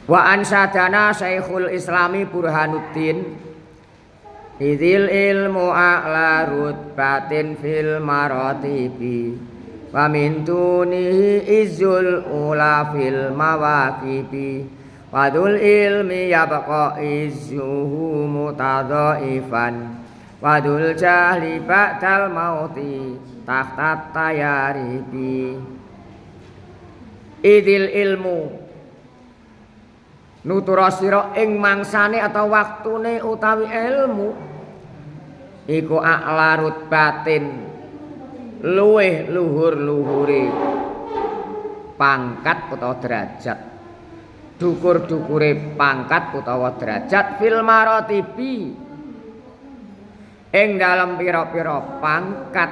Wa ansadana Syekhul Islami Burhanuddin idzil ilmu a'la rutbatin fil maratibi wa min tunihi izzul ula fil mawaqibi wadul ilmi yabqa izzuhu mutadhaifan wadul jahli ba'dal mauti tahta tayaribi. Idzil ilmu nutura sira ing mangsane atau waktune utawi ilmu iku a'la rutbatin luweh luhur-luhure pangkat utawa derajat, dukur-dukure pangkat utawa derajat fil maratibi ing dalem pira-pira pangkat.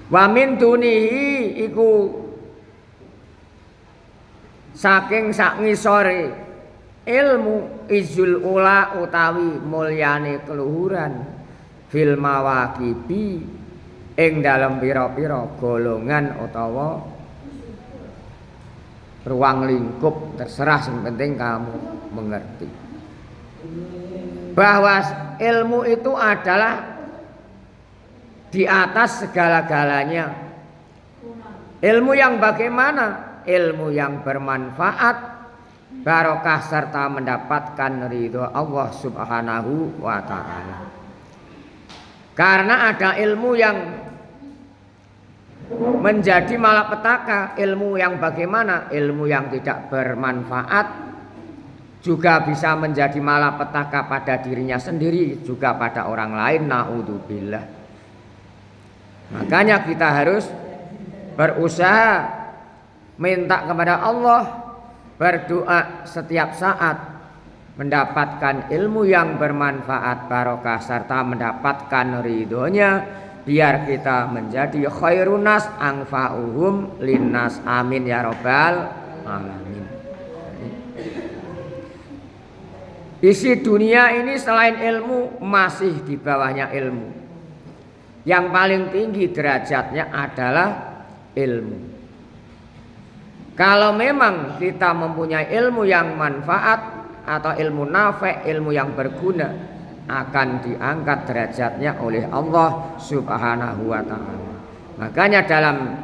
Wa min dunihi iku saking sak ngisore ilmu izul ula utawi mulyane keluhuran fil mawaqibi ing dalem pira-pira golongan utawa ruang lingkup, terserah, yang penting kamu mengerti bahwa ilmu itu adalah di atas segala-galanya. Ilmu yang bagaimana? Ilmu yang bermanfaat, barokah serta mendapatkan ridho Allah Subhanahu wa ta'ala. Karena ada ilmu yang menjadi malapetaka, ilmu yang bagaimana? Ilmu yang tidak bermanfaat juga bisa menjadi malapetaka pada dirinya sendiri, juga pada orang lain. Naudzubillah. Makanya kita harus berusaha minta kepada Allah, berdoa setiap saat mendapatkan ilmu yang bermanfaat, barokah serta mendapatkan ridhonya, biar kita menjadi khairun nas anfa'uhum linnas. Amin ya rabbal alamin. Isi dunia ini selain ilmu masih di bawahnya ilmu. Yang paling tinggi derajatnya adalah ilmu. Kalau memang kita mempunyai ilmu yang manfaat atau ilmu nafi', ilmu yang berguna, akan diangkat derajatnya oleh Allah Subhanahu wa ta'ala. Makanya dalam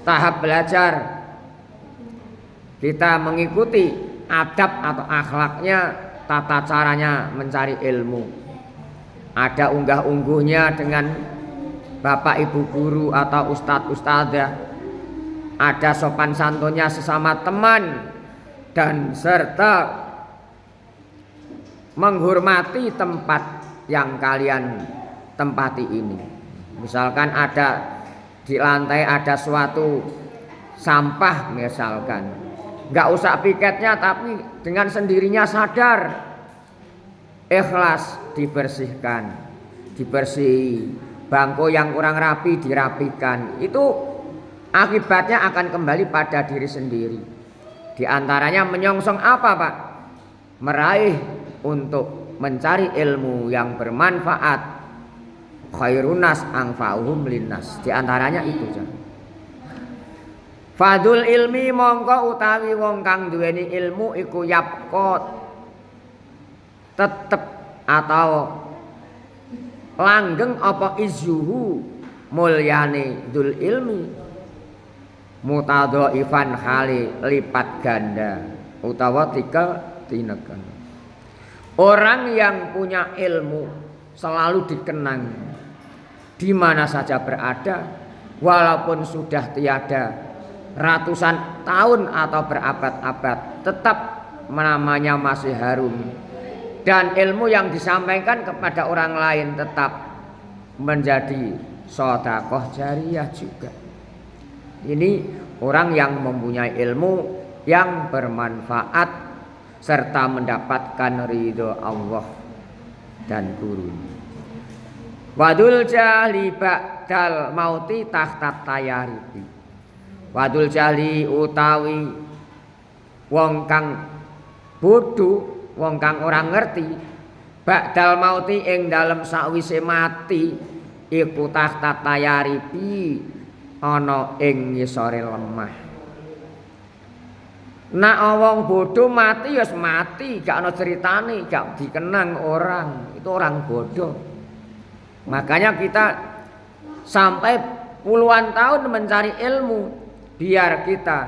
tahap belajar kita mengikuti adab atau akhlaknya, tata caranya mencari ilmu. Ada unggah-ungguhnya dengan bapak ibu guru atau ustadz ustadzah. Ada sopan santunnya sesama teman, dan serta menghormati tempat yang kalian tempati ini. Misalkan ada di lantai ada suatu sampah misalkan, nggak usah piketnya, tapi dengan sendirinya sadar, ikhlas dibersihkan, dibersihi, bangku yang kurang rapi dirapikan. Itu akibatnya akan kembali pada diri sendiri. Di antaranya menyongsong apa, Pak? Meraih untuk mencari ilmu yang bermanfaat, khairun nas anfa'uhum linnas. Di antaranya itu. Fadul ilmi mongko utawi wong kang duweni ilmu iku yapqot tetep atau langgeng apa izuhu mulyane dzul ilmi mutadhaifan hali lipat ganda utawa tikel tinekan. Orang yang punya ilmu selalu dikenang di mana saja berada, walaupun sudah tiada ratusan tahun atau berabad-abad, tetap namanya masih harum. Dan ilmu yang disampaikan kepada orang lain tetap menjadi sedekah jariyah juga. Ini orang yang mempunyai ilmu yang bermanfaat serta mendapatkan ridho Allah dan gurunya. Wadul jahli ba'dal mauti tahta tayaribi. Wadul jahli utawi wong kang bodho, wong kang ora ngerti, ba'dal mauti ing dalem sakwise mati iku tahta tayaribi, ana ing ngisore lemah. Nak wong bodoh mati ya mati, gak ana ceritane, gak dikenang orang. Itu orang bodoh. Makanya kita sampai puluhan tahun mencari ilmu biar kita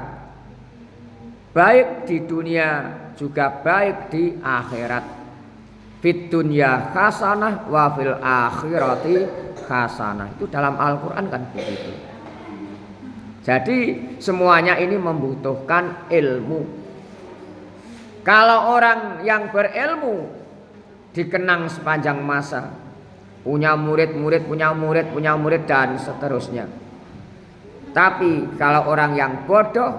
baik di dunia juga baik di akhirat. Fit dunya hasanah wa fil akhirati hasanah. Itu dalam Al-Qur'an kan begitu. Jadi semuanya ini membutuhkan ilmu. Kalau orang yang berilmu dikenang sepanjang masa, punya murid dan seterusnya. Tapi kalau orang yang bodoh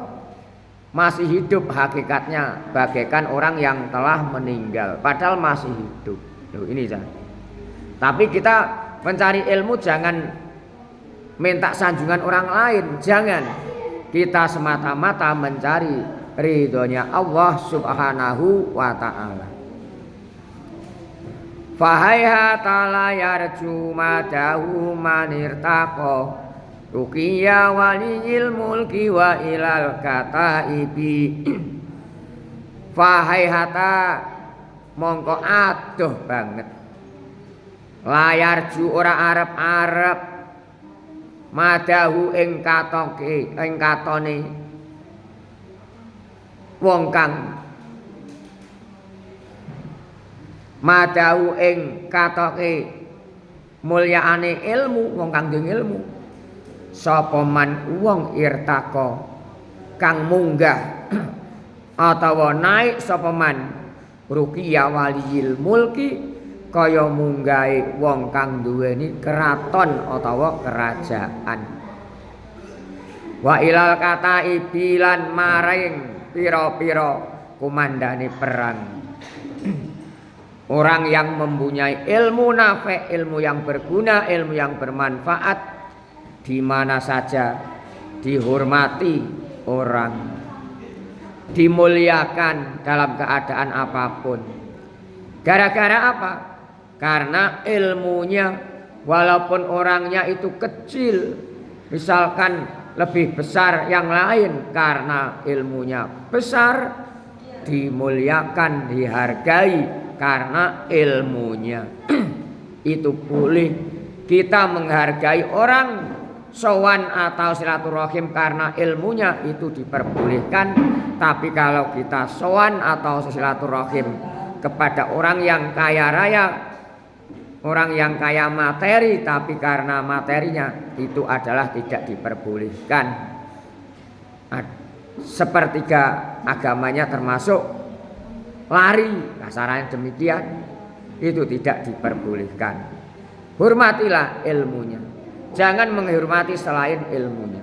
masih hidup, hakikatnya bagaikan orang yang telah meninggal padahal masih hidup. Loh, ini jangan. Tapi kita mencari ilmu jangan minta sanjungan orang lain, jangan. Kita semata-mata mencari ridhonya Allah Subhanahu wa ta'ala. Fahayhata la yarju madahu manirtaqo ruqiyya waliyil mulki wa ilal kataibi. Fahayhata mongko adoh banget, layarju ora arep-arep madahu ing katone wong kang madahu ing katoke mulyaane ilmu, wong kang ndeng ilmu. Sapa man wong irtaka kang munggah atawa naik sapa man ruqiyya waliyil mulki kaya munggahe wong kang duweni keraton utawa kerajaan. Wa ilal katai bilan maring pira-pira kumandane perang. Orang yang mempunyai ilmu nafi', ilmu yang berguna, ilmu yang bermanfaat, di mana saja dihormati orang, dimuliakan dalam keadaan apapun. Gara-gara apa? Karena ilmunya, walaupun orangnya itu kecil, misalkan lebih besar yang lain, karena ilmunya besar, dimuliakan, dihargai karena ilmunya. Itu boleh kita menghargai orang sowan atau silaturahim karena ilmunya, itu diperbolehkan. Tapi kalau kita sowan atau silaturahim kepada orang yang kaya raya, orang yang kaya materi, tapi karena materinya, itu adalah tidak diperbolehkan. Sepertiga agamanya termasuk lari, kasarannya demikian, itu tidak diperbolehkan. Hormatilah ilmunya, jangan menghormati selain ilmunya.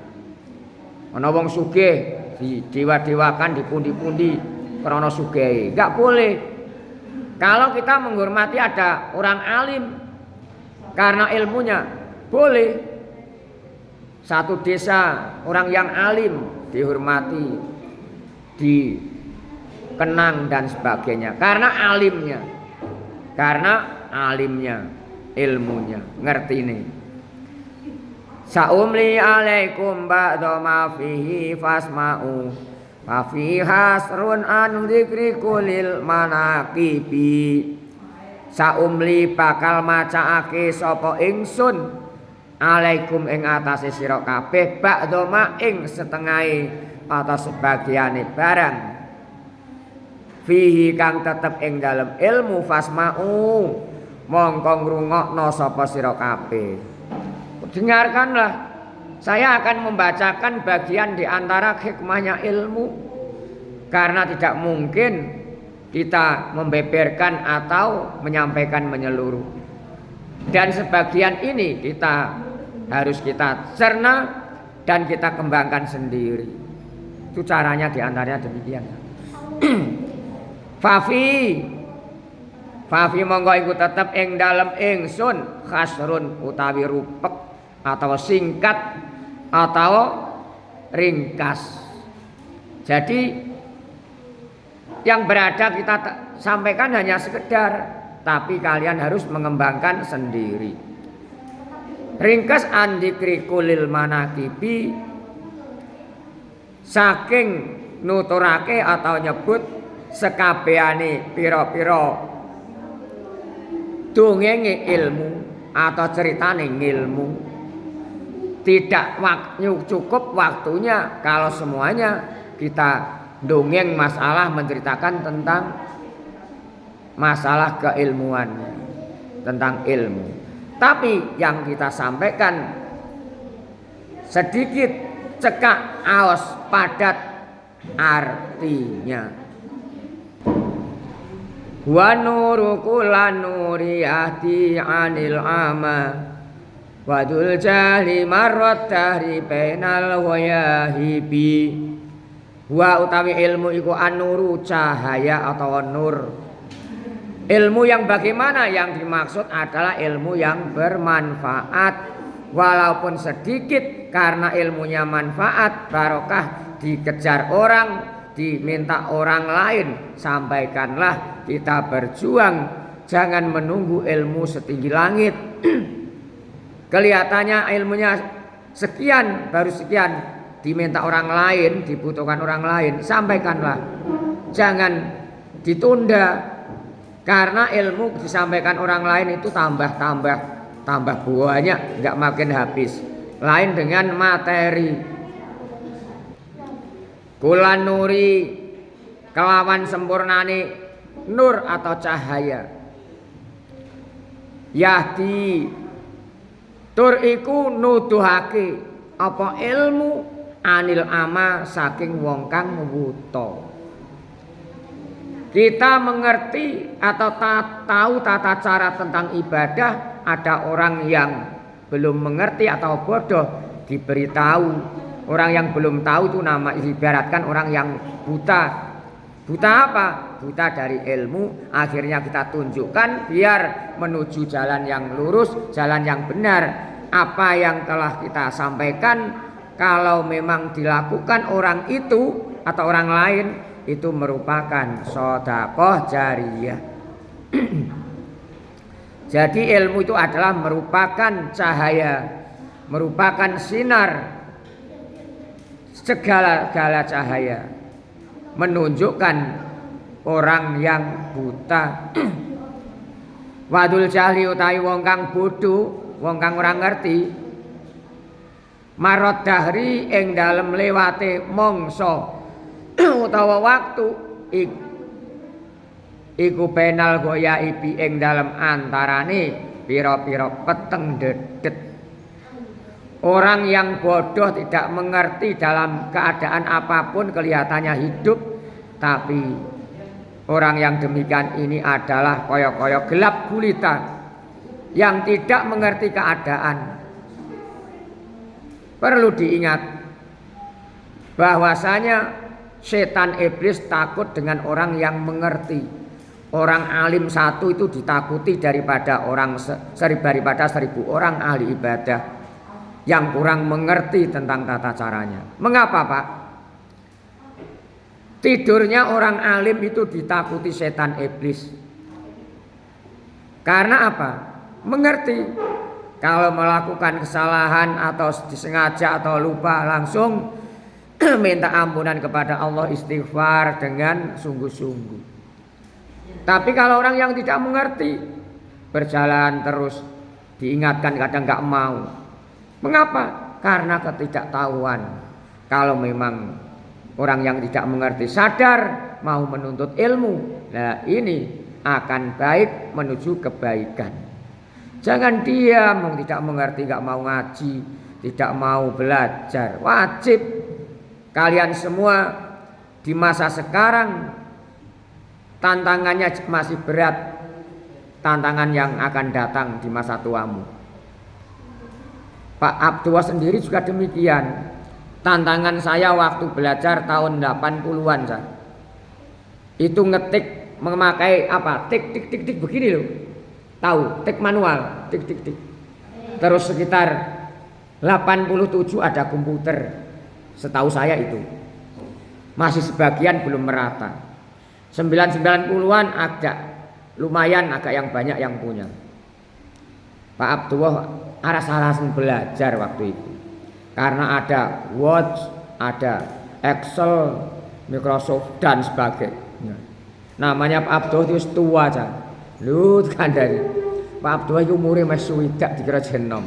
Ana wong sugih didewa-dewakan, dipundi-pundi krana sugih, enggak boleh. Kalau kita menghormati ada orang alim karena ilmunya, boleh. Satu desa orang yang alim dihormati, dikenang dan sebagainya karena alimnya, ilmunya, ngerti nih. Saumli alaikum ba'da ma fihi fasma'u Fafi hasrun an dzikri kulil manaqibi. Saumli bakal macaake sapa ingsun alaikum ing atase sira kabeh ba'da ma ing setengahe atau sebagiane barang fihi kang tetep ing dalem ilmu fasma'u mongko ngrungokno sapa sira kabeh. Dengarkanlah, saya akan membacakan bagian di antara hikmahnya ilmu, karena tidak mungkin kita membeberkan atau menyampaikan menyeluruh. Dan sebagian ini harus kita cerna dan kita kembangkan sendiri. Itu caranya di antaranya demikian. Fafi monggo iku tetep ing dalem ingsun khasrun utawi rupek atau singkat atau ringkas. Jadi yang berada kita sampaikan hanya sekedar, tapi kalian harus mengembangkan sendiri. Ringkas andikri kulil manakibi, saking nuturake atau nyebut sekabehane pira-pira dongenge ilmu atau ceritane ilmu. Tidak cukup waktunya kalau semuanya kita dongeng masalah menceritakan tentang masalah keilmuan, tentang ilmu. Tapi yang kita sampaikan sedikit cekak aos padat artinya. Wa nuru kullan nuri ahdi anil ama wadul jahli marrat dahri bainal wayahibi. Wa utawi ilmu iku anuru cahaya atau nur. Ilmu yang bagaimana? Yang dimaksud adalah ilmu yang bermanfaat walaupun sedikit, karena ilmunya manfaat, barokah, dikejar orang, diminta orang lain. Sampaikanlah, kita berjuang, jangan menunggu ilmu setinggi langit. Kelihatannya ilmunya sekian, baru sekian, diminta orang lain, dibutuhkan orang lain. Sampaikanlah, jangan ditunda, karena ilmu disampaikan orang lain itu tambah banyak, nggak makin habis. Lain dengan materi. Kulan nuri kelawan sempurnane nur atau cahaya. Yahdi tur iku nuduhake apa ilmu anil ama saking wong kang wuta. Kita mengerti atau tahu tata cara tentang ibadah, ada orang yang belum mengerti atau bodoh, diberitahu. Orang yang belum tahu itu nama ibaratkan orang yang buta. Buta apa? Buta dari ilmu. Akhirnya kita tunjukkan biar menuju jalan yang lurus, jalan yang benar. Apa yang telah kita sampaikan, kalau memang dilakukan orang itu atau orang lain, itu merupakan sedekah jariyah. Jadi ilmu itu adalah merupakan cahaya, merupakan sinar, segala cahaya, menunjukkan orang yang buta. Wadul jahli utawi wong kang bodho, wong kang ora ngerti, marot dahri ing dalem lewate mangsa utawa waktu iku penal goya ibi ing dalem antarane pira-pira peteng dedet. Orang yang bodoh tidak mengerti dalam keadaan apapun kelihatannya hidup, tapi orang yang demikian ini adalah koyo-koyo gelap gulita yang tidak mengerti keadaan. Perlu diingat bahwasanya setan iblis takut dengan orang yang mengerti. Orang alim satu itu ditakuti daripada 1000 orang ahli ibadah yang kurang mengerti tentang tata caranya. Mengapa, Pak? Tidurnya orang alim itu ditakuti setan iblis. Karena apa? Mengerti. Kalau melakukan kesalahan atau disengaja atau lupa, langsung minta ampunan kepada Allah, istighfar dengan sungguh-sungguh. Tapi kalau orang yang tidak mengerti, berjalan terus, diingatkan kadang nggak mau. Mengapa? Karena ketidaktahuan. Kalau memang orang yang tidak mengerti sadar mau menuntut ilmu, nah ini akan baik menuju kebaikan. Jangan diam, tidak mengerti, nggak mau ngaji, tidak mau belajar. Wajib kalian semua di masa sekarang tantangannya masih berat, tantangan yang akan datang di masa tuamu. Pak Abdullah sendiri juga demikian. Tantangan saya waktu belajar tahun 80-an saya. Itu ngetik memakai apa? Tik tik tik tik begini loh. Tahu, tik manual, tik tik tik. Terus sekitar 87 ada komputer. Setahu saya itu. Masih sebagian belum merata. 90-an agak lumayan, agak yang banyak yang punya. Pak Abdullah aras-arasan belajar waktu itu. Karena ada Word, ada Excel, Microsoft dan sebagainya. Namanya Pak Abdul itu tua aja. Lu kandhani. Pak Abdul itu umure wis swidak dikira jenom.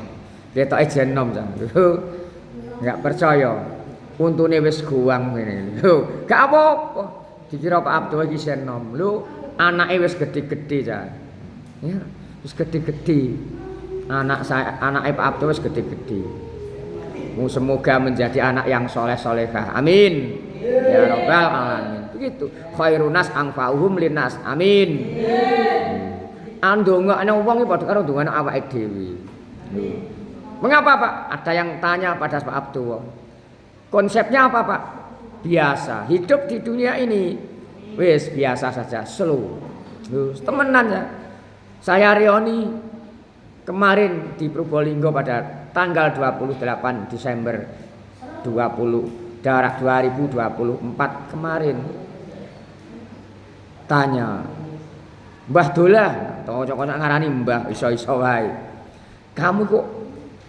Ketoke jenom jan. Enggak percaya. Untune wis guwang ngene. Lho, gak apa-apa. Dikira Pak Abdul iki jenom. Lho, anake wis gede-gede jan. Ya, wis gede-gede. Anake Pak Abdul wis gede-gede. Semoga menjadi anak yang soleh-solehah. Amin. Ya Rabbal alamin. Begitu. Khairunas anfa'uhum linnas. Amin. Andongane wong iki padha karo ndongane awake dhewe. Mengapa Pak? Ada yang tanya pada Pak Abdul. Konsepnya apa Pak? Biasa. Hidup di dunia ini wis biasa saja, slow. Temenan ya. Saya reuni kemarin di Probolinggo pada tanggal 28 Desember 2024 kemarin. Tanya, Mbah Dolah, kanca-kanca ngarani Mbah, iso-iso wae. Kamu kok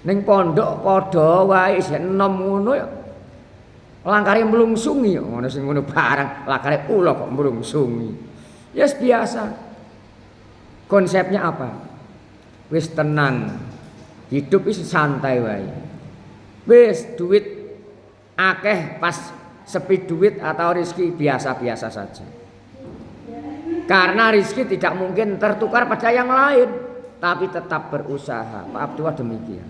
ning pondok padha wae isih enom ngono ya. Langkare mlungsungi ngono sing ngono barang, langkare ula kok mlungsungi. Yes biasa. Konsepnya apa? Wis tenang. Hidup wis santai wae. Wis duit akeh pas sepi duit atau rezeki biasa-biasa saja. Karena rezeki tidak mungkin tertukar pada yang lain, tapi tetap berusaha. Pak Abdul demikian.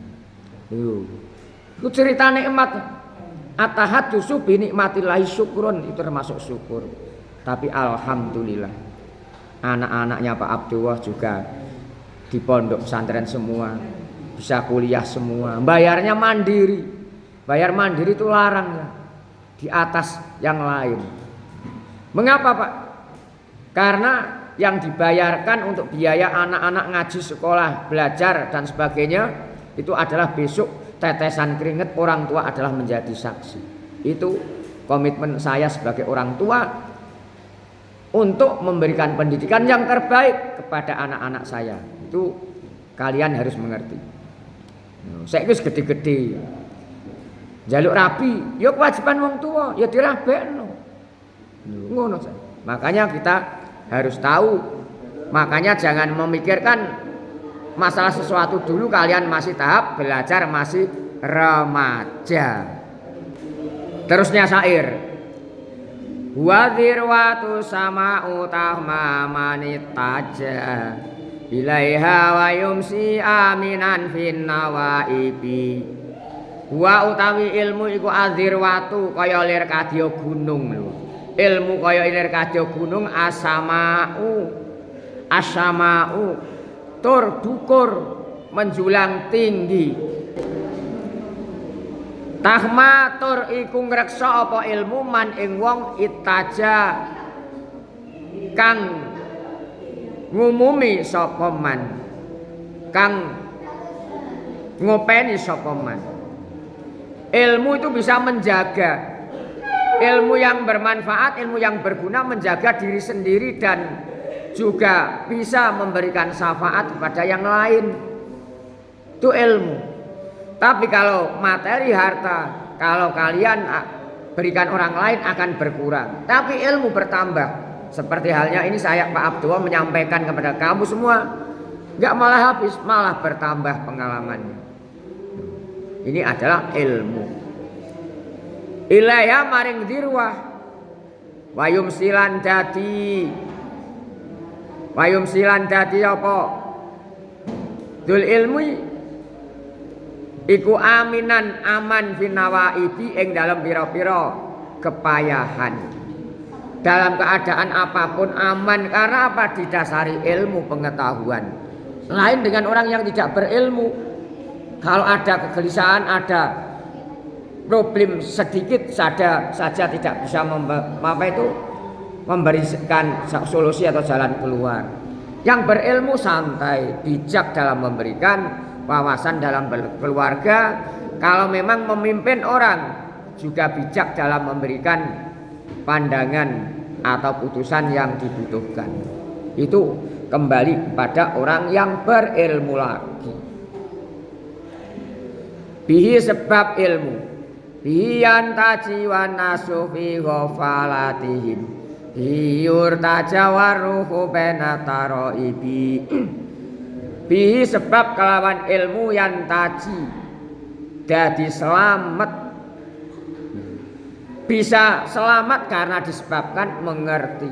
Itu cerita nikmat. Atahaddusu bi nikmatillahi syukrun, itu termasuk syukur. Tapi alhamdulillah anak-anaknya Pak Abdullah juga di pondok pesantren semua, bisa kuliah semua, bayarnya mandiri. Bayar mandiri itu larang ya, di atas yang lain. Mengapa Pak? Karena yang dibayarkan untuk biaya anak-anak ngaji sekolah, belajar dan sebagainya itu adalah besok tetesan keringat orang tua adalah menjadi saksi. Itu komitmen saya sebagai orang tua untuk memberikan pendidikan yang terbaik kepada anak-anak saya. Itu kalian harus mengerti. Saya wis gede-gede. Jaluk rapi, ya kewajiban wong tua, ya dirabekno. Ngono saja. Makanya kita harus tahu. Makanya jangan memikirkan masalah sesuatu dulu, kalian masih tahap belajar, masih remaja. Terusnya syair. Wadirwatu sama utama manitaja ilaiha wa yumsi aminan fin nawaibi. Wa utawi ilmu iku adirwatu kaya lir kadya gunung lho. Ilmu kaya lir kadya gunung asamau tur dukur menjulang tinggi. Tahma tur iku ngreksa apa ilmu man ing wong itaja kang ngumumi sapa man, kang ngopeni sapa man. Ilmu itu bisa menjaga, ilmu yang bermanfaat, ilmu yang berguna, menjaga diri sendiri dan juga bisa memberikan syafaat kepada yang lain. Itu ilmu. Tapi kalau materi harta, kalau kalian berikan orang lain akan berkurang, tapi ilmu bertambah. Seperti halnya ini saya Pak Abdul menyampaikan kepada kamu semua, nggak malah habis, malah bertambah pengalamannya. Ini adalah ilmu. Ilaya maring dirwah wayum silan dadi apa? Dul ilmu iku aminan aman finawaibi ing dalam pira-pira kepayahan. Dalam keadaan apapun aman, karena apa? Didasari ilmu pengetahuan. Lain dengan orang yang tidak berilmu. Kalau ada kegelisahan, ada problem sedikit saja tidak bisa memberikan solusi atau jalan keluar. Yang berilmu santai, bijak dalam memberikan wawasan dalam keluarga. Kalau memang memimpin orang, juga bijak dalam memberikan pandangan atau putusan yang dibutuhkan. Itu kembali kepada orang yang berilmu lagi. Bihi sebab ilmu biyan taji wan nasu fi ghafalatihim biur tajawaruhu benataro ibi bihi sebab kelawan ilmu yang taji dadi selamat. Bisa selamat karena disebabkan mengerti.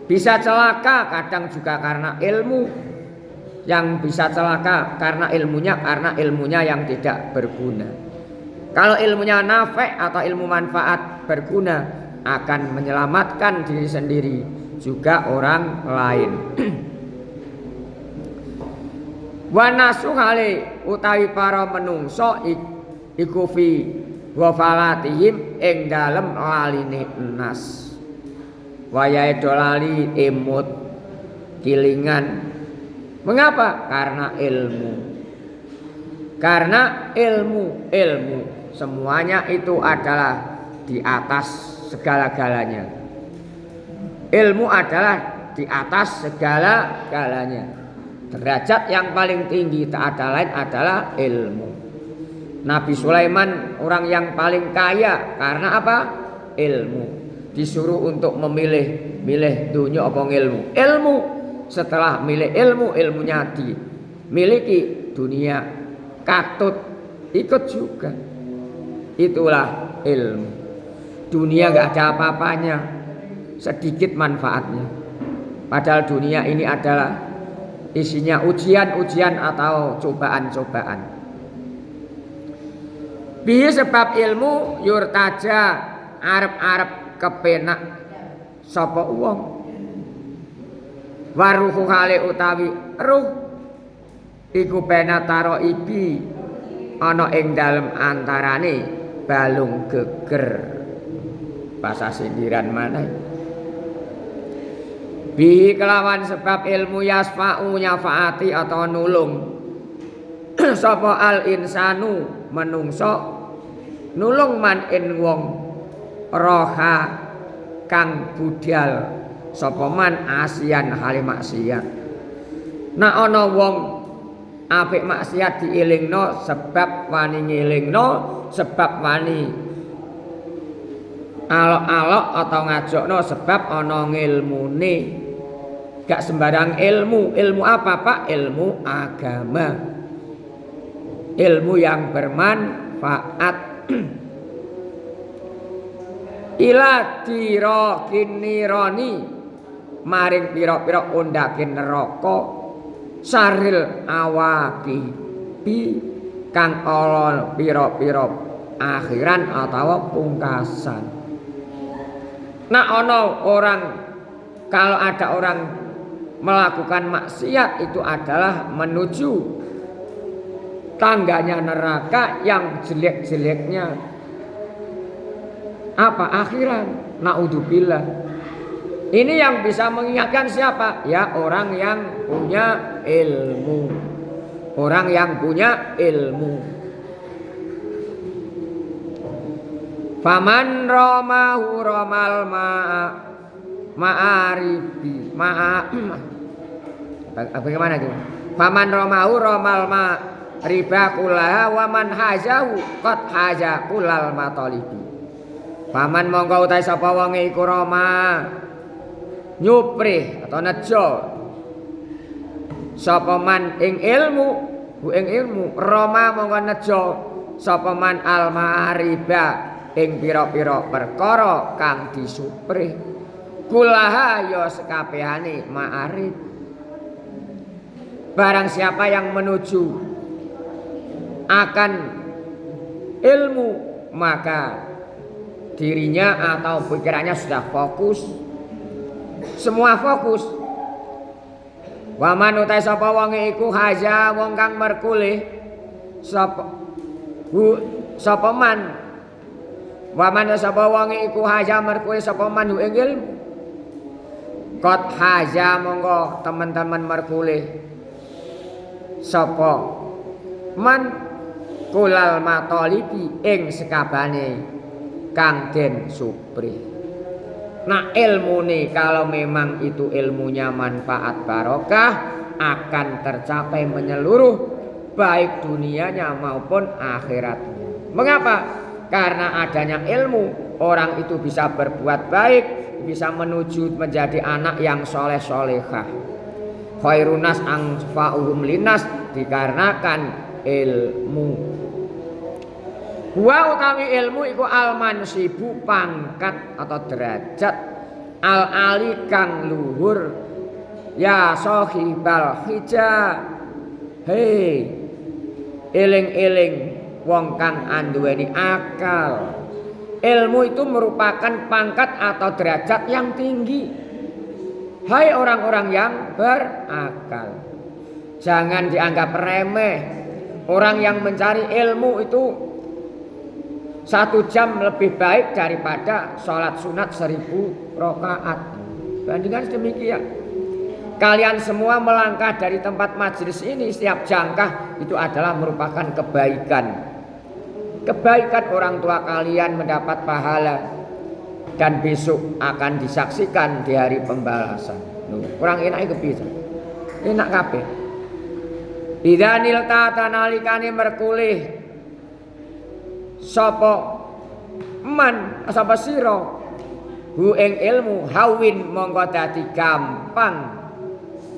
Bisa celaka kadang juga karena ilmu. Yang bisa celaka karena ilmunya yang tidak berguna. Kalau ilmunya nafi' atau ilmu manfaat berguna, akan menyelamatkan diri sendiri juga orang lain. Wa nasuhale utawi para menungso iku fi wafalatihim ing dalem laline nas. Wayahe do lali emut kilingan. Mengapa? Karena ilmu. Karena ilmu semuanya itu adalah di atas segala-galanya. Ilmu adalah di atas segala-galanya. Derajat yang paling tinggi tak ada lain adalah ilmu. Nabi Sulaiman orang yang paling kaya karena apa? Ilmu. Disuruh untuk milih dunia apa ilmu. Ilmu. Setelah milih ilmunya dimiliki, dunia katut ikut juga. Itulah ilmu. Dunia gak ada apa-apanya, sedikit manfaatnya. Padahal dunia ini adalah isinya ujian-ujian atau cobaan-cobaan. Bihi sebab ilmu yurtaja arep-arep kepenak sapa wong. Waruhu hale utawi ruh iku benataro ibi ana ing dalem antarane balung geger. Bahasa sindiran mana? Bi kelawan sebab ilmu yasfa'u nyafaati atau nulung sapa al insanu menungso nulung man in wong roha kang budal sapa man asian hale maksiat. Nek ana wong apik maksiat dielingno sebab wani ngelingno, sebab wani alok-alok atau ngajokno sebab ana ngilmune. Gak sembarang ilmu. Ilmu apa Pak? Ilmu agama. Ilmu yang bermanfaat. Ila dirokinironi maring pira-pira undakin neraka saril awaqibi kang ala pira-pira akhiran atau pungkasan. Nah kalau ada orang melakukan maksiat itu adalah menuju tangganya neraka yang jelek-jeleknya apa? Akhiran. Naudzubillah. Ini yang bisa mengingatkan siapa? Ya orang yang punya ilmu. Orang yang punya ilmu. Faman romahu romal ma'aribi bagaimana itu? Faman romahu romal riba kullaha waman hajahu qad haja kullal matalibi. Paman mongko utahe sapa wonge iku roma nyuprih atau nejo sapa man ing ilmu roma mongko nejo sapa man al ma'ariba ing pira-pira perkara kang disuprih kullaha ya sekabehane ma'arib. Barang siapa yang menuju akan ilmu maka dirinya atau pikirannya sudah fokus. Semua fokus. Wa man utai sapa wonge iku haja wong kang merkulih sapa man. Wa man sapa wonge iku haja merkulih sapa man ing ilmu. Qad haja monggo teman-teman merkulih sapa man kulal matalibi ing sekabane kang den supri. Nah ilmu nih kalau memang itu ilmunya manfaat barokah akan tercapai menyeluruh baik dunianya maupun akhiratnya. Mengapa? Karena adanya ilmu, orang itu bisa berbuat baik, bisa menuju menjadi anak yang soleh solehah. Khairunas anfa'uhum linas, dikarenakan ilmu. Wa utawi ilmu iku al-mansibu pangkat atau derajat, al-ali kang luhur, ya sahibal hija. Hei eling-eling wong kang anduweni akal. Ilmu itu merupakan pangkat atau derajat yang tinggi. Hai orang-orang yang berakal, jangan dianggap remeh. Orang yang mencari ilmu itu 1 jam lebih baik daripada sholat sunat 1000 rakaat. Bandingkan sedemikian. Kalian semua melangkah dari tempat majelis ini, setiap jangkah itu adalah merupakan kebaikan. Kebaikan orang tua kalian mendapat pahala dan besok akan disaksikan di hari pembalasan. Kurang enak kepiye? Enak kabeh. Idzanil tata nalikane merkulih sapa sapa sira hu ing ilmu hawin mongko dadi gampang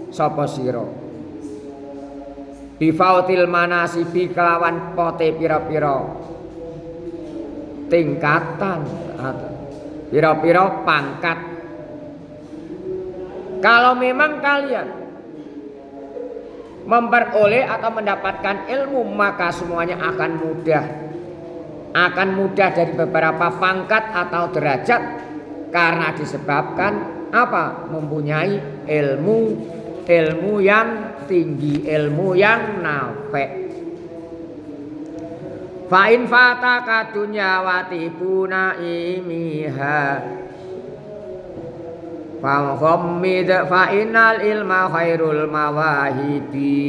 sapa sira bifautil manasibi kelawan pote pira-pira tingkatan pira-pira pangkat. Kalau memang kalian memperoleh atau mendapatkan ilmu, maka semuanya akan mudah dari beberapa pangkat atau derajat, karena disebabkan apa? Mempunyai ilmu yang tinggi, ilmu yang nafi'. Fa in fataka dunya wa tibuna imiha fa ghammid fa innal ilma khairul mawahibi.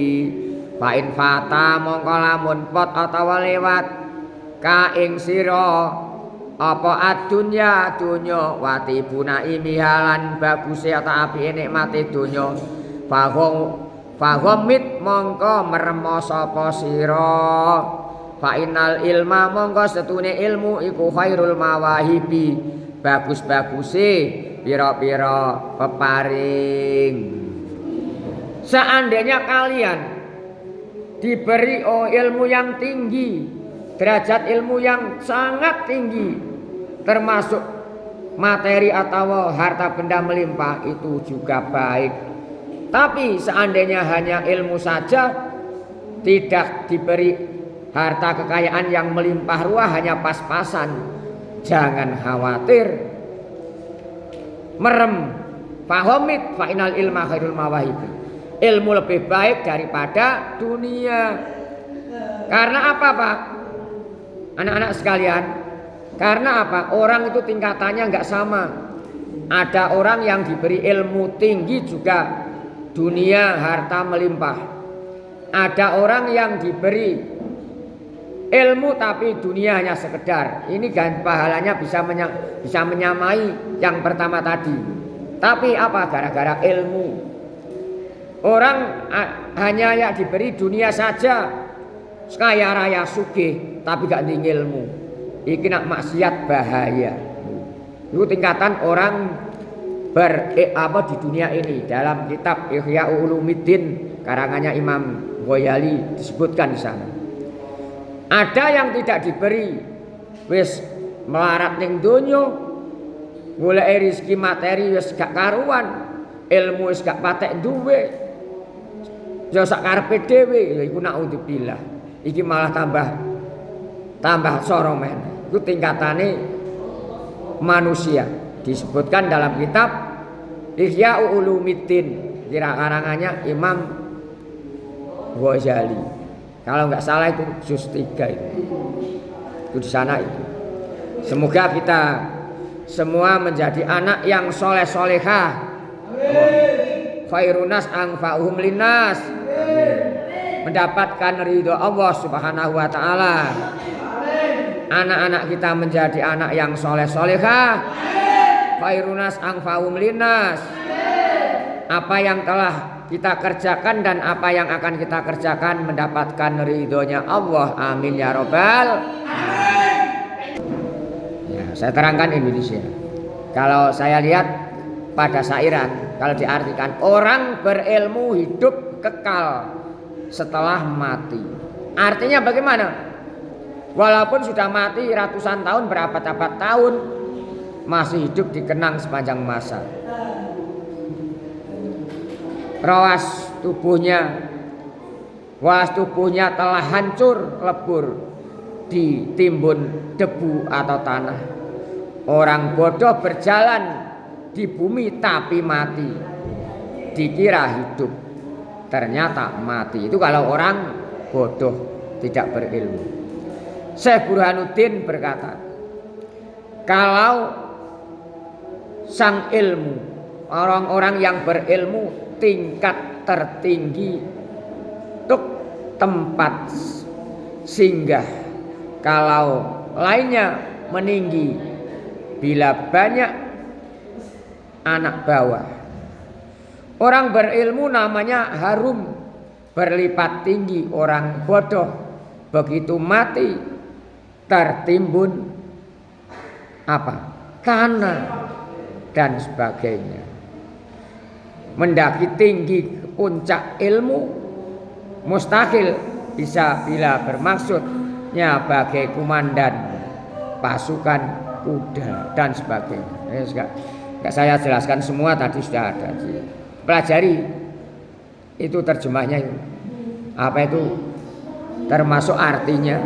Fa in fata mongko lamun pot atawa lewat ka ing sira apa adunya dunya wa tibuna imiha lan baguse ta apike nikmate dunya fa ghammid mongko meremo sapa sira. Fa innal ilma mongko setune ilmu iku khairul mawahibi, bagus-baguse pira-pira peparing. Seandainya kalian diberi ilmu yang tinggi, derajat ilmu yang sangat tinggi, termasuk materi atau harta benda melimpah, itu juga baik. Tapi seandainya hanya ilmu saja, tidak diberi harta kekayaan yang melimpah ruah, hanya pas-pasan, jangan khawatir. Merem, fahomit, fa'inal ilma khairul mawahib. Ilmu lebih baik daripada dunia. Karena apa, Pak? Anak-anak sekalian, karena apa? Orang itu tingkatannya nggak sama. Ada orang yang diberi ilmu tinggi juga dunia harta melimpah. Ada orang yang diberi ilmu tapi dunia hanya sekedar. Ini kan pahalanya bisa menyamai yang pertama tadi. Tapi apa? Gara-gara ilmu. Orang hanya yang diberi dunia saja, kaya raya sugih, tapi gak tinggi ilmu. Iki nak maksiat bahaya. Itu tingkatan orang di dunia ini. Dalam kitab Ihya Ulumuddin karangannya Imam Ghazali disebutkan di sana. Ada yang tidak diberi, wis melarat ning donya, golek rezeki materi wis gak karuan, ilmu wis gak patek duwe, ya sak karepe dhewe, ya iku naudzubillah. Iki malah tambah soro men. Iku tingkatane manusia. Disebutkan dalam kitab Ihya Ulumuddin, karangannya Imam Ghazali. Kalau nggak salah itu juz 3 itu di sana itu. Semoga kita semua menjadi anak yang soleh solehah. Khairunas anfa'uhum linnas. Mendapatkan ridho Allah Subhanahu wa taala. Anak-anak kita menjadi anak yang soleh solehah. Khairunas anfa'uhum linnas. Apa yang telah kita kerjakan dan apa yang akan kita kerjakan mendapatkan ridhonya Allah. Amin ya robbal. Saya terangkan Indonesia. Kalau saya lihat pada sairan, kalau diartikan orang berilmu hidup kekal setelah mati. Artinya bagaimana? Walaupun sudah mati ratusan tahun, berabad-abad tahun, masih hidup dikenang sepanjang masa. Walas tubuhnya telah hancur lebur ditimbun debu atau tanah. Orang bodoh berjalan di bumi tapi mati, dikira hidup, ternyata mati. Itu kalau orang bodoh, tidak berilmu. Syekh Burhanuddin berkata, kalau sang ilmu, orang-orang yang berilmu tingkat tertinggi untuk tempat singgah, kalau lainnya meninggi, bila banyak anak bawah. Orang berilmu namanya harum, berlipat tinggi. Orang bodoh begitu mati tertimbun apa? Tanah dan sebagainya. Mendaki tinggi ke puncak ilmu mustahil bisa bila bermaksudnya bagai komandan pasukan kuda dan sebagainya. Enggak saya jelaskan semua, tadi sudah ada. Pelajari itu terjemahnya itu. Apa itu termasuk artinya.